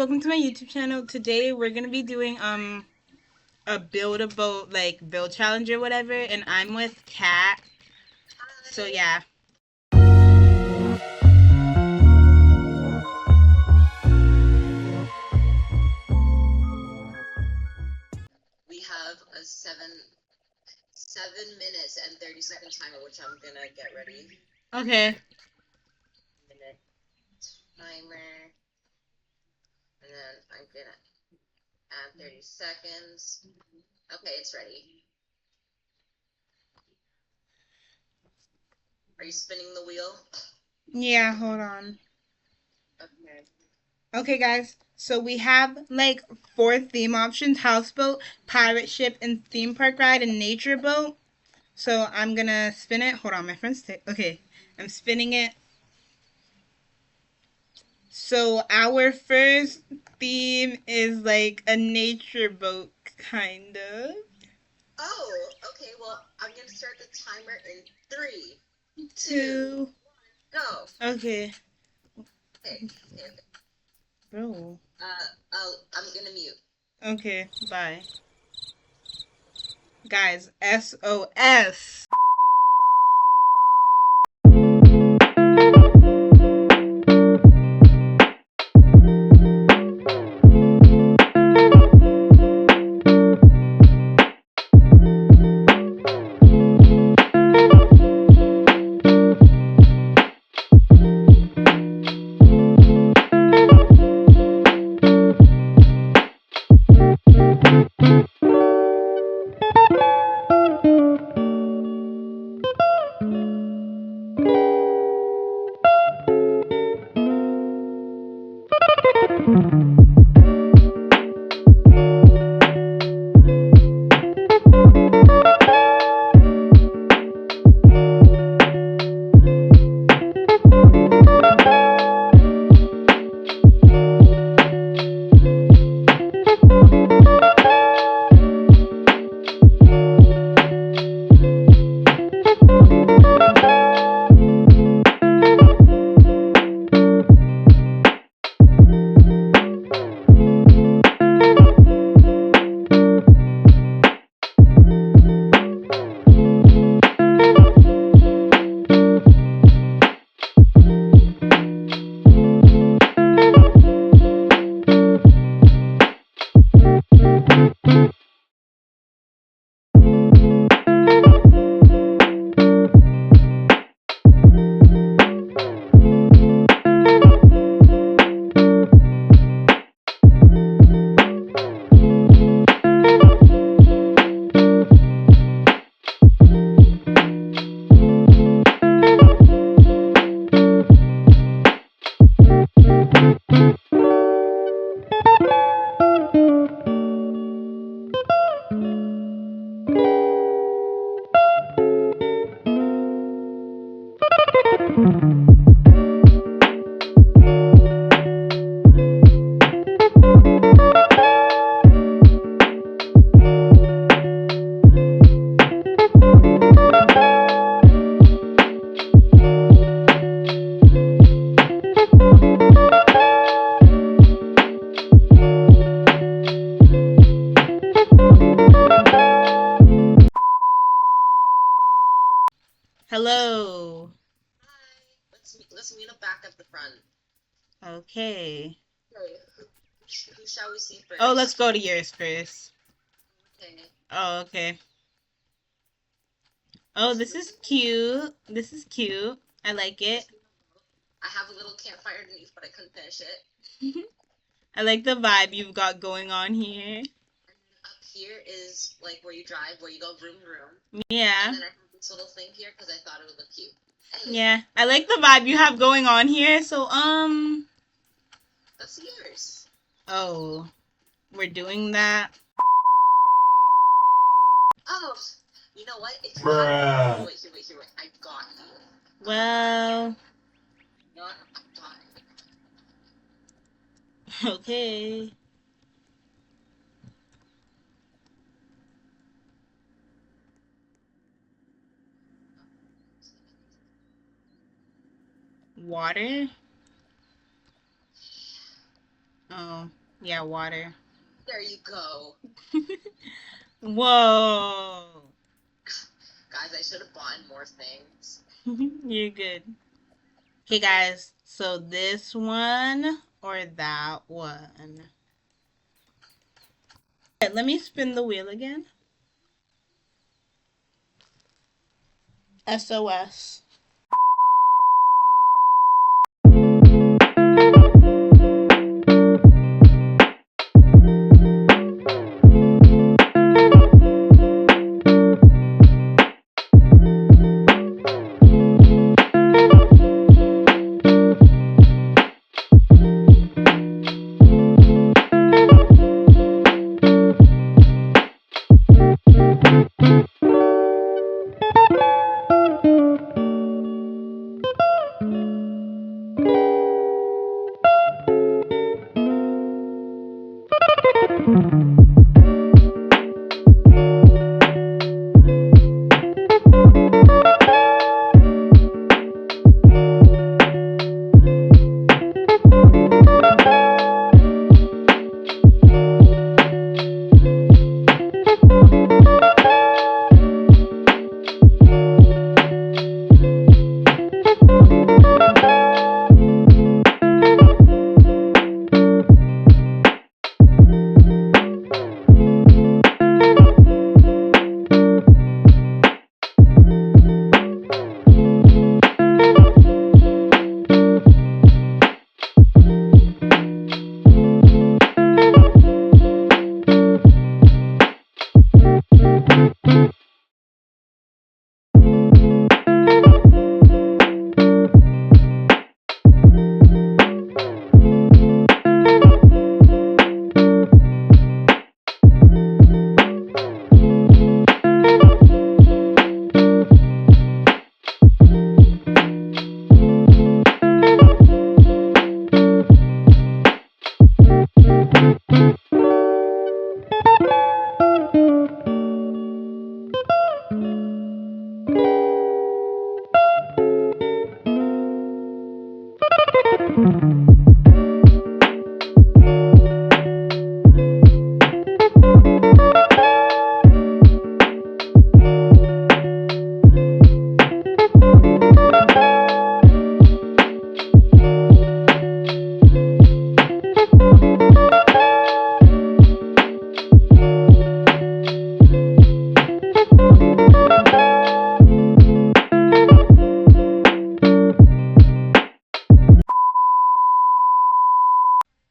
welcome to my YouTube channel. Today we're gonna be doing a build a boat, like build challenge or whatever, and I'm with Kat. So yeah. We have a seven minutes and 30-second timer, which I'm gonna get ready. Okay. Minute timer, and then I'm gonna add 30 seconds. Okay, it's ready. Are you spinning the wheel? Yeah, hold on. Okay. Okay guys, so we have like 4 theme options: houseboat, pirate ship, and theme park ride, and nature boat. So I'm gonna spin it. Hold on, my friend's okay. I'm spinning it. So our first theme is like a nature boat, kind of. Oh, okay. Well, I'm gonna start the timer in 3, 2. 2, go. Okay. Okay. Bro. I'm gonna mute. Okay, bye. Guys, SOS. Hello. Hi. Let's meet up back at the front. Okay. Okay. Who shall we see first? Oh, let's go to yours first. Okay. Oh, okay. Oh, this is cute. This is cute. I like it. I have a little campfire underneath, but I couldn't finish it. I like the vibe you've got going on here. And then up here is like where you drive, where you go vroom vroom. Yeah. And then I have this little thing here because I thought it would look cute. Hey, Yeah. I like the vibe you have going on here. So, that's yours. oh, we're doing that. Oh, you know what? It's Bruh. wait. I got you. Well, You know what? I got it. okay. Water? Oh, yeah, water. There you go. Whoa. Guys, I should have bought more things. You're good. Okay, guys. So this one or that one? Okay, let me spin the wheel again. SOS.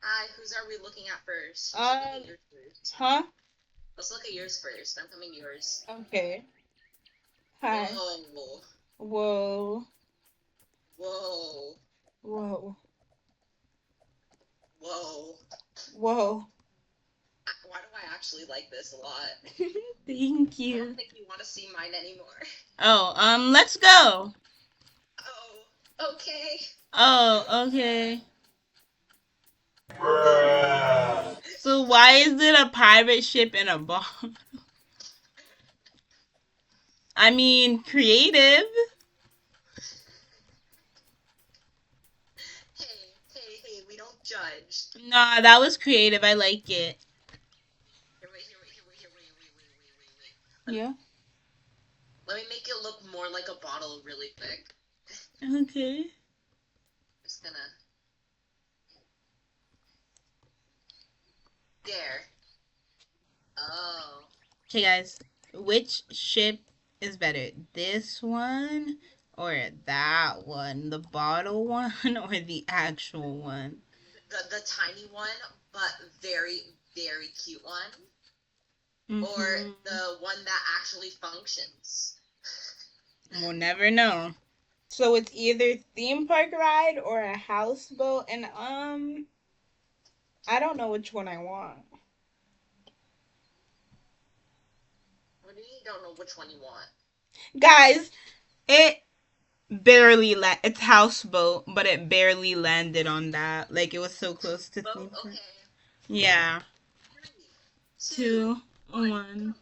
Hi, whose are we looking at first? Who's looking at yours first? Huh? Let's look at yours first. I'm coming yours. Okay. Hi. Whoa. Whoa. Whoa. Whoa. Whoa. Whoa. Why do I actually like this a lot? Thank I you. don't think you want to see mine anymore. Oh, let's go. Oh, okay. Oh, okay. So why is it a pirate ship in a bar? I mean, creative. Hey, we don't judge. Nah, that was creative. I like it. Here, wait. Yeah. Let me make it look more like a bottle really quick. Okay. Just gonna... There. Oh. Okay, guys. Which ship is better? This one or that one? The bottle one or the actual one? The tiny one, but very, very cute one. Mm-hmm. Or the one that actually functions. We'll never know. So it's either theme park ride or a houseboat, and I don't know which one I want. What do you mean you don't know which one you want? Guys, it barely it's houseboat, but it barely landed on that. Like it was so close to theme park. Okay. Yeah. 3, 2, 1. 1.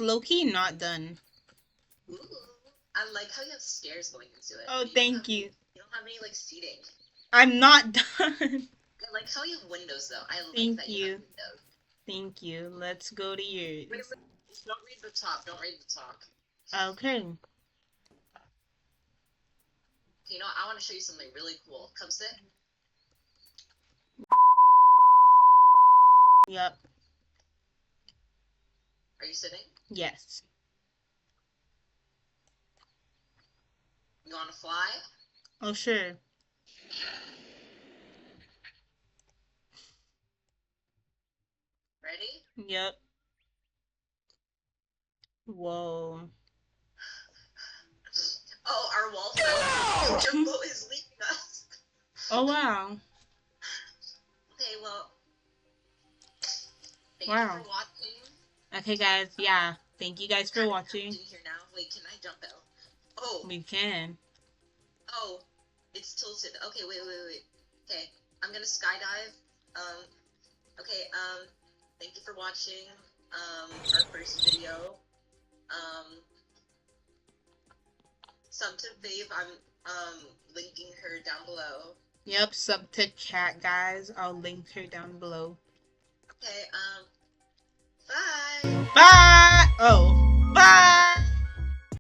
low-key not done. Ooh, I like how you have stairs going into it. Oh, but thank you. You don't have any like seating. I'm not done. I like how you have windows though. I like Thank that you. have windows. Thank you. Let's go to yours. Wait, don't read the top. Don't read the top. Okay. You know, I want to show you something really cool. Come sit. Yep. Are you sitting? Yes. You want to fly? Oh, sure. Ready? Yep. Whoa. Oh, our wall fell. Your boat is leaving us. Oh, wow. Okay, well. Thank Wow. you for watching. Okay, guys. Yeah. Thank you guys for watching. Here now. Wait, can I jump out? Oh. We can. Oh, it's tilted. Okay, wait. Okay, I'm gonna skydive. Okay, thank you for watching, our first video. Sub to Fave, I'm, linking her down below. Yep, sub to chat, guys. I'll link her down below. Okay, bye! Bye! Oh.